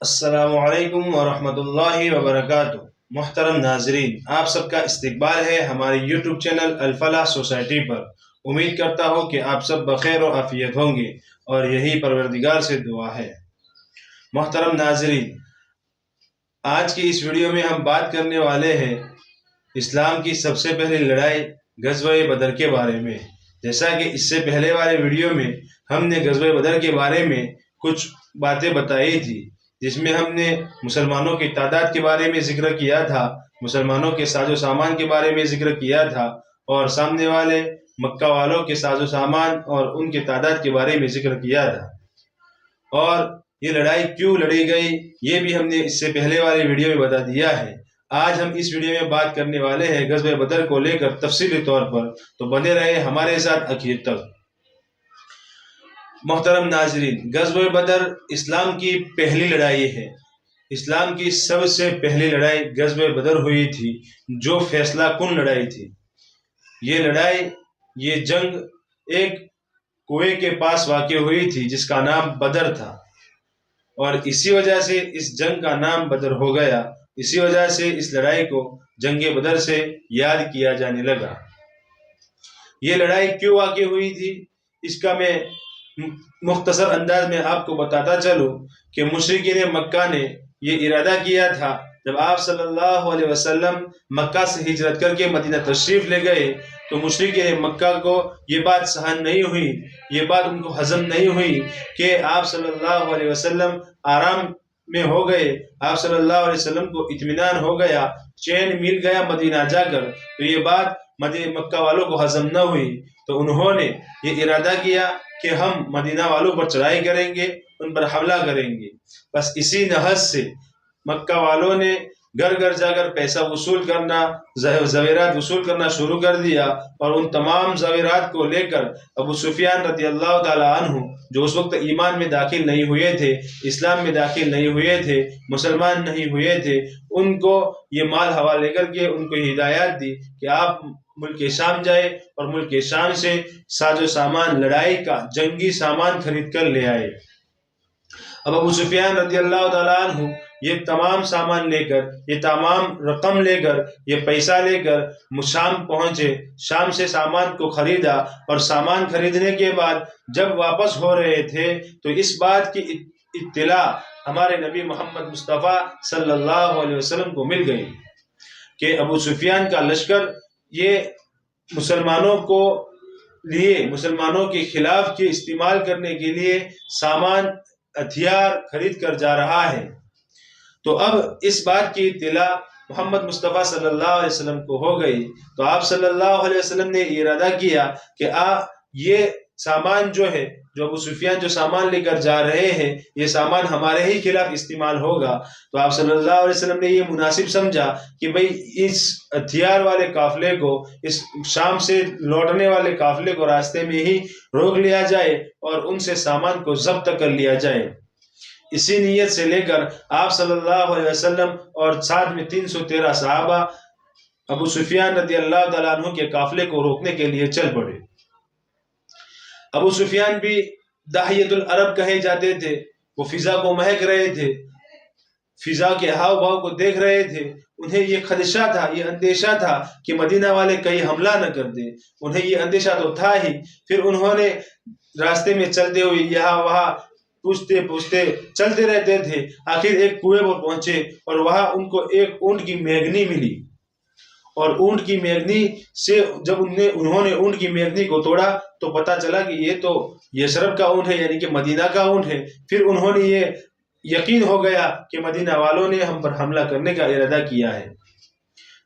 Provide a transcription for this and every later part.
السلام علیکم ورحمۃ اللہ وبرکاتہ۔ محترم ناظرین، آپ سب کا استقبال ہے ہمارے یوٹیوب چینل الفلاح سوسائٹی پر۔ امید کرتا ہوں کہ آپ سب بخیر و عافیت ہوں گے اور یہی پروردگار سے دعا ہے۔ محترم ناظرین، آج کی اس ویڈیو میں ہم بات کرنے والے ہیں اسلام کی سب سے پہلی لڑائی غزوہ بدر کے بارے میں۔ جیسا کہ اس سے پہلے والے ویڈیو میں ہم نے غزوہ بدر کے بارے میں کچھ باتیں بتائی تھی، جس میں ہم نے مسلمانوں کی تعداد کے بارے میں ذکر کیا تھا، مسلمانوں کے ساز و سامان کے بارے میں ذکر کیا تھا، اور سامنے والے مکہ والوں کے ساز و سامان اور ان کے تعداد کے بارے میں ذکر کیا تھا، اور یہ لڑائی کیوں لڑی گئی یہ بھی ہم نے اس سے پہلے والے ویڈیو میں بتا دیا ہے۔ آج ہم اس ویڈیو میں بات کرنے والے ہیں غزوہ بدر کو لے کر تفصیلی طور پر، تو بنے رہے ہمارے ساتھ آخر تک۔ محترم ناظرین، غزوہ بدر اسلام کی پہلی لڑائی ہے۔ اسلام کی سب سے پہلی لڑائی غزوہ بدر ہوئی تھی، جو فیصلہ کن لڑائی تھی۔ یہ جنگ ایک کنویں کے پاس واقع ہوئی تھی جس کا نام بدر تھا، اور اسی وجہ سے اس جنگ کا نام بدر ہو گیا۔ اسی وجہ سے اس لڑائی کو جنگ بدر سے یاد کیا جانے لگا۔ یہ لڑائی کیوں واقع ہوئی تھی اس کا میں مختصر انداز میں آپ کو بتاتا چلوں کہ مشرکین مکہ نے یہ ارادہ کیا تھا، جب آپ صلی اللہ علیہ وسلم مکہ سے ہجرت کر کے مدینہ تشریف لے گئے تو مشرکین مکہ کو یہ بات سہن نہیں ہوئی، یہ بات ان کو ہضم نہیں ہوئی کہ آپ صلی اللہ علیہ وسلم آرام میں ہو گئے، آپ صلی اللہ علیہ وسلم کو اطمینان ہو گیا، چین مل گیا مدینہ جا کر، تو یہ بات مکہ والوں کو ہضم نہ ہوئی۔ تو انہوں نے یہ ارادہ کیا کہ ہم مدینہ والوں پر چڑھائی کریں گے، ان پر حملہ کریں گے۔ بس اسی نحس سے مکہ والوں نے گھر گھر جا کر پیسہ وصول کرنا، زیورات وصول کرنا شروع کر دیا، اور ان تمام زیورات کو لے کر ابو سفیان رضی اللہ تعالی عنہ، جو اس وقت ایمان میں داخل نہیں ہوئے تھے، اسلام میں داخل نہیں ہوئے تھے، مسلمان نہیں ہوئے تھے، ان کو یہ مال حوالے کر کے ان کو ہدایات دی کہ آپ ملک شام جائے اور ملک شام سے ساز و سامان، لڑائی کا جنگی سامان خرید کر لے آئے۔ اب ابو سفیان رضی اللہ تعالیٰ عنہ یہ تمام سامان لے کر، یہ تمام رقم لے کر، یہ پیسہ لے کر شام پہنچے، شام سے سامان کو خریدا، اور سامان خریدنے کے بعد جب واپس ہو رہے تھے تو اس بات کی اطلاع ہمارے نبی محمد مصطفیٰ صلی اللہ علیہ وسلم کو مل گئی کہ ابو سفیان کا لشکر یہ مسلمانوں کو لیے، مسلمانوں کے خلاف کے استعمال کرنے کے لیے سامان ہتھیار خرید کر جا رہا ہے۔ تو اب اس بات کی اطلاع محمد مصطفیٰ صلی اللہ علیہ وسلم کو ہو گئی، تو آپ صلی اللہ علیہ وسلم نے ارادہ کیا کہ یہ سامان جو ہے، جو ابو سفیان جو سامان لے کر جا رہے ہیں، یہ سامان ہمارے ہی خلاف استعمال ہوگا۔ تو آپ صلی اللہ علیہ وسلم نے یہ مناسب سمجھا کہ بھئی اس ہتھیار والے قافلے کو، اس شام سے لوٹنے والے قافلے کو راستے میں ہی روک لیا جائے اور ان سے سامان کو ضبط کر لیا جائے۔ اسی نیت سے لے کر آپ صلی اللہ علیہ وسلم اور ساتھ میں 313 صحابہ ابو سفیان رضی اللہ تعالیٰ عنہ کے قافلے کو روکنے کے لیے چل پڑے۔ ابو سفیان بھی داہیۃ العرب کہے جاتے تھے، وہ فضا کو مہک رہے تھے، فضا کے ہاؤ بھاؤ کو دیکھ رہے تھے۔ انہیں یہ خدشہ تھا، یہ اندیشہ تھا کہ مدینہ والے کہیں حملہ نہ کر دیں، انہیں یہ اندیشہ تو تھا ہی۔ پھر انہوں نے راستے میں چلتے ہوئے یہاں وہاں پوچھتے پوچھتے چلتے رہتے تھے، آخر ایک کنویں پر پہنچے اور وہاں ان کو ایک اونٹ کی میگنی ملی، اور اونٹ کی میگنی سے جب انہوں نے اونٹ کی میگنی کو توڑا تو پتا چلا کہ یہ تو یثرب کا اونٹ ہے، یعنی کہ مدینہ کا اونٹ ہے۔ پھر انہوں نے یہ یقین ہو گیا کہ مدینہ والوں نے ہم پر حملہ کرنے کا ارادہ کیا ہے۔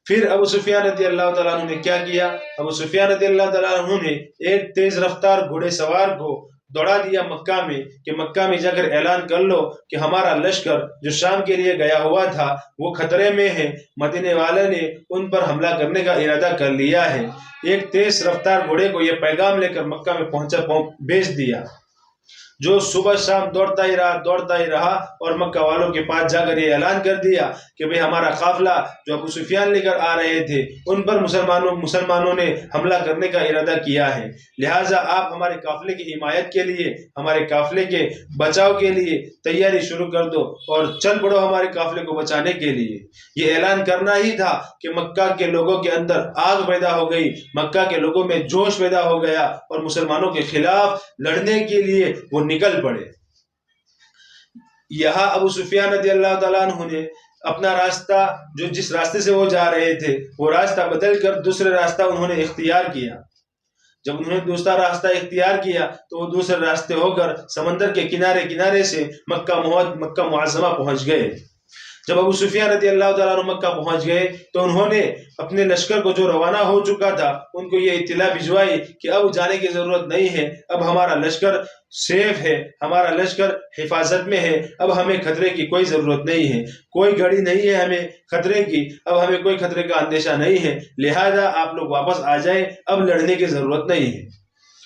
پھر ابو سفیان رضی اللہ تعالیٰ عنہ نے کیا کیا؟ ابو سفیان رضی اللہ تعالیٰ عنہ نے ایک تیز رفتار گھوڑے سوار کو دوڑا دیا مکہ میں، کہ مکہ میں جا کر اعلان کر لو کہ ہمارا لشکر جو شام کے لیے گیا ہوا تھا وہ خطرے میں ہے، مدینے والے نے ان پر حملہ کرنے کا ارادہ کر لیا ہے۔ ایک تیز رفتار گھوڑے کو یہ پیغام لے کر مکہ میں بھیج دیا۔ جو صبح شام دوڑتا ہی رہا اور مکہ والوں کے پاس جا کر یہ اعلان کر دیا کہ بھئی ہمارا قافلہ جو ابو سفیان لے کر آ رہے تھے ان پر مسلمانوں نے حملہ کرنے کا ارادہ کیا ہے، لہٰذا آپ ہمارے قافلے کی حمایت کے لیے، ہمارے قافلے کے بچاؤ کے لیے تیاری شروع کر دو اور چل پڑو ہمارے قافلے کو بچانے کے لیے۔ یہ اعلان کرنا ہی تھا کہ مکہ کے لوگوں کے اندر آگ پیدا ہو گئی، مکہ کے لوگوں میں جوش پیدا ہو گیا اور مسلمانوں کے خلاف لڑنے کے لیے وہ نکل پڑے۔ یہاں ابو سفیان رضی اللہ تعالیٰ عنہ نے اپنا راستہ، جس راستے سے وہ جا رہے تھے، وہ راستہ بدل کر دوسرے راستہ انہوں نے اختیار کیا۔ جب انہوں نے دوسرا راستہ اختیار کیا تو وہ دوسرے راستے ہو کر سمندر کے کنارے سے مکہ معظمہ پہنچ گئے۔ جب ابو سفیان رضی اللہ تعالیٰ عنہ مکہ پہنچ گئے تو انہوں نے اپنے لشکر کو جو روانہ ہو چکا تھا ان کو یہ اطلاع بھجوائی کہ اب جانے کی ضرورت نہیں ہے، اب ہمارا لشکر سیف ہے، ہمارا لشکر حفاظت میں ہے، اب ہمیں خطرے کی کوئی ضرورت نہیں ہے، کوئی گھڑی نہیں ہے ہمیں خطرے کی، اب ہمیں کوئی خطرے کا اندیشہ نہیں ہے، لہذا آپ لوگ واپس آ جائیں، اب لڑنے کی ضرورت نہیں ہے۔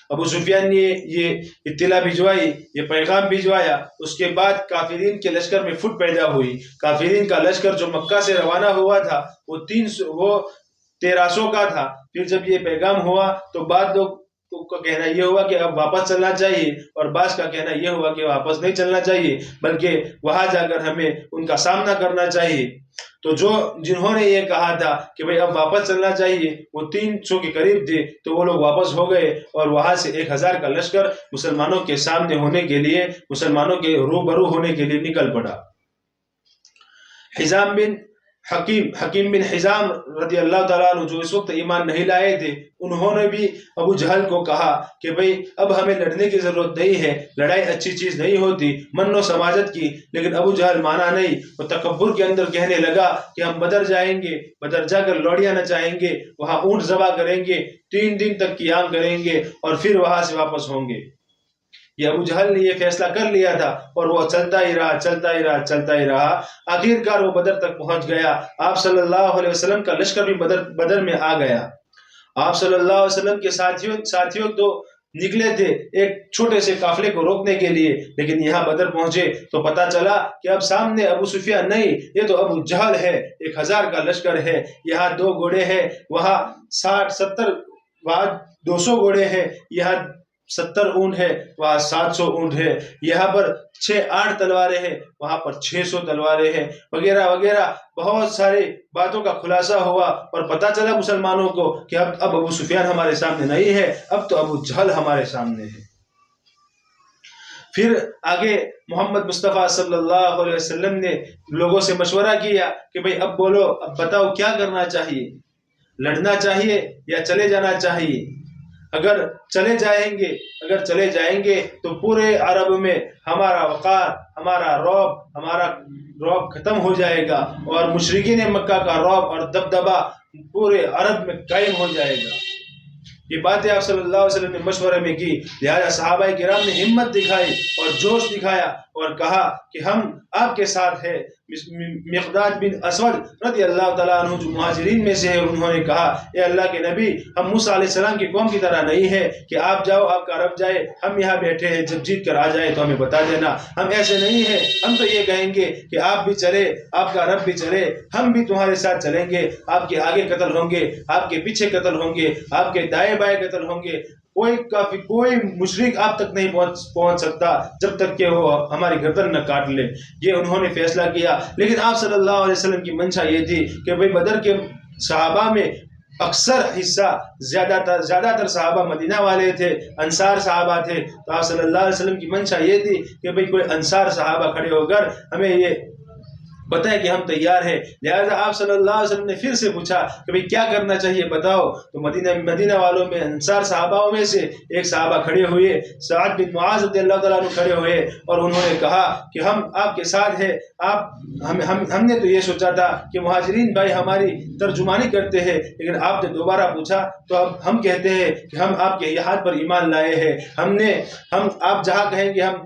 ابو سفیان نے یہ اطلاع بھجوائی، یہ پیغام بھجوایا، اس کے بعد کافرین کے لشکر میں پھوٹ پیدا ہوئی۔ کافرین کا لشکر جو مکہ سے روانہ ہوا تھا وہ 1300 کا تھا۔ پھر جب یہ پیغام ہوا تو بعض لوگ کا کہنا یہ ہوا کہ اب واپس چلنا چاہیے اور بعض کا کہنا یہ ہوا کہ واپس نہیں چلنا چاہیے بلکہ وہاں جا کر ہمیں ان کا سامنا کرنا چاہیے۔ تو جنہوں نے یہ کہا تھا کہ بھئی اب واپس چلنا چاہیے، وہ 300 کے قریب تھے، تو وہ لوگ واپس ہو گئے اور وہاں سے 1000 کا لشکر مسلمانوں کے سامنے ہونے کے لیے، مسلمانوں کے روبرو ہونے کے لیے نکل پڑا۔ حکیم بن حزام رضی اللہ تعالیٰ عنہ جو اس وقت ایمان نہیں لائے تھے، انہوں نے بھی ابو جہل کو کہا کہ بھئی اب ہمیں لڑنے کی ضرورت نہیں ہے، لڑائی اچھی چیز نہیں ہوتی، من و سماجت کی۔ لیکن ابو جہل مانا نہیں، وہ تکبر کے اندر کہنے لگا کہ ہم بدر جائیں گے، بدر جا کر لوڑیاں نچائیں گے، وہاں اونٹ ذبح کریں گے، 3 دن تک قیام کریں گے اور پھر وہاں سے واپس ہوں گے۔ یہ ابو جہل نے یہ فیصلہ کر لیا تھا اور وہ چلتا ہی رہا۔ آخرکار وہ بدر تک پہنچ گیا۔ آپ صلی اللہ علیہ وسلم کا لشکر بھی بدر میں آ گیا۔ آپ صلی اللہ علیہ وسلم کے ساتھیوں تو نکلے تھے ایک چھوٹے سے قافلے کو روکنے کے لیے، لیکن یہاں بدر پہنچے تو پتا چلا کہ اب سامنے ابو سفیان نہیں، یہ تو ابو جہل ہے، 1000 کا لشکر ہے، یہاں 2 گھوڑے ہیں، وہاں 60-70، وہاں 200 گھوڑے ہیں، یہاں 70 اونٹ ہے، وہاں 700 اونٹ ہے، یہاں پر 6-8 تلواریں ہیں، وہاں پر 600 تلواریں ہیں، وغیرہ وغیرہ بہت ساری باتوں کا خلاصہ ہوا اور پتا چلا مسلمانوں کو کہ اب ابو سفیان ہمارے سامنے نہیں ہے، اب تو ابو جہل ہمارے سامنے ہے۔ پھر آگے محمد مصطفیٰ صلی اللہ علیہ وسلم نے لوگوں سے مشورہ کیا کہ بھئی اب بولو، اب بتاؤ کیا کرنا چاہیے، لڑنا چاہیے یا چلے جانا چاہیے؟ اگر چلے جائیں گے تو پورے عرب میں ہمارا وقار، ہمارا رعب ختم ہو جائے گا اور مشرکین مکہ کا رعب اور دبدبہ پورے عرب میں قائم ہو جائے گا۔ یہ باتیں آپ صلی اللہ علیہ وسلم نے مشورے میں کی، لہذا صحابہ کرام نے ہمت دکھائی اور جوش دکھایا اور کہا کہ ہم آپ کے ساتھ ہیں۔ مقداد بن اسود رضی اللہ تعالیٰ عنہ جو مہاجرین میں سے ہے، انہوں نے کہا اے اللہ کے نبی، ہم موسیٰ علیہ السلام کی قوم کی طرح نہیں ہے کہ آپ جاؤ آپ کا رب جائے، ہم یہاں بیٹھے ہیں، جب جیت کر آ جائے تو ہمیں بتا دینا۔ ہم ایسے نہیں ہیں، ہم تو یہ کہیں گے کہ آپ بھی چلے، آپ کا رب بھی چلے، ہم بھی تمہارے ساتھ چلیں گے، آپ کے آگے قتل ہوں گے، آپ کے پیچھے قتل ہوں گے، آپ کے دائیں بائیں قتل ہوں گے، کوئی مشرک آپ تک نہیں پہنچ سکتا جب تک کہ وہ ہماری گردن نہ کاٹ لے۔ یہ انہوں نے فیصلہ کیا، لیکن آپ صلی اللہ علیہ وسلم کی منشا یہ تھی کہ بھئی بدر کے صحابہ میں اکثر حصہ زیادہ تر صحابہ مدینہ والے تھے، انصار صحابہ تھے، تو آپ صلی اللہ علیہ وسلم کی منشا یہ تھی کہ بھئی کوئی انصار صحابہ کھڑے ہو کر ہمیں یہ بتائے کہ ہم تیار ہیں۔ لہذا آپ صلی اللہ علیہ وسلم نے پھر سے پوچھا کہ بھئی کیا کرنا چاہیے بتاؤ، تو مدینہ والوں میں انصار صحابہ میں سے ایک صحابہ کھڑے ہوئے، سعد بن معاذ رضی اللہ تعالیٰ عنہ کھڑے ہوئے اور انہوں نے کہا کہ ہم آپ کے ساتھ ہیں۔ ہم نے تو یہ سوچا تھا کہ مہاجرین بھائی ہماری ترجمانی کرتے ہیں، لیکن آپ نے دوبارہ پوچھا تو اب ہم کہتے ہیں کہ ہم آپ کے ہاتھ پر ایمان لائے ہیں۔ ہم آپ جہاں کہیں گے ہم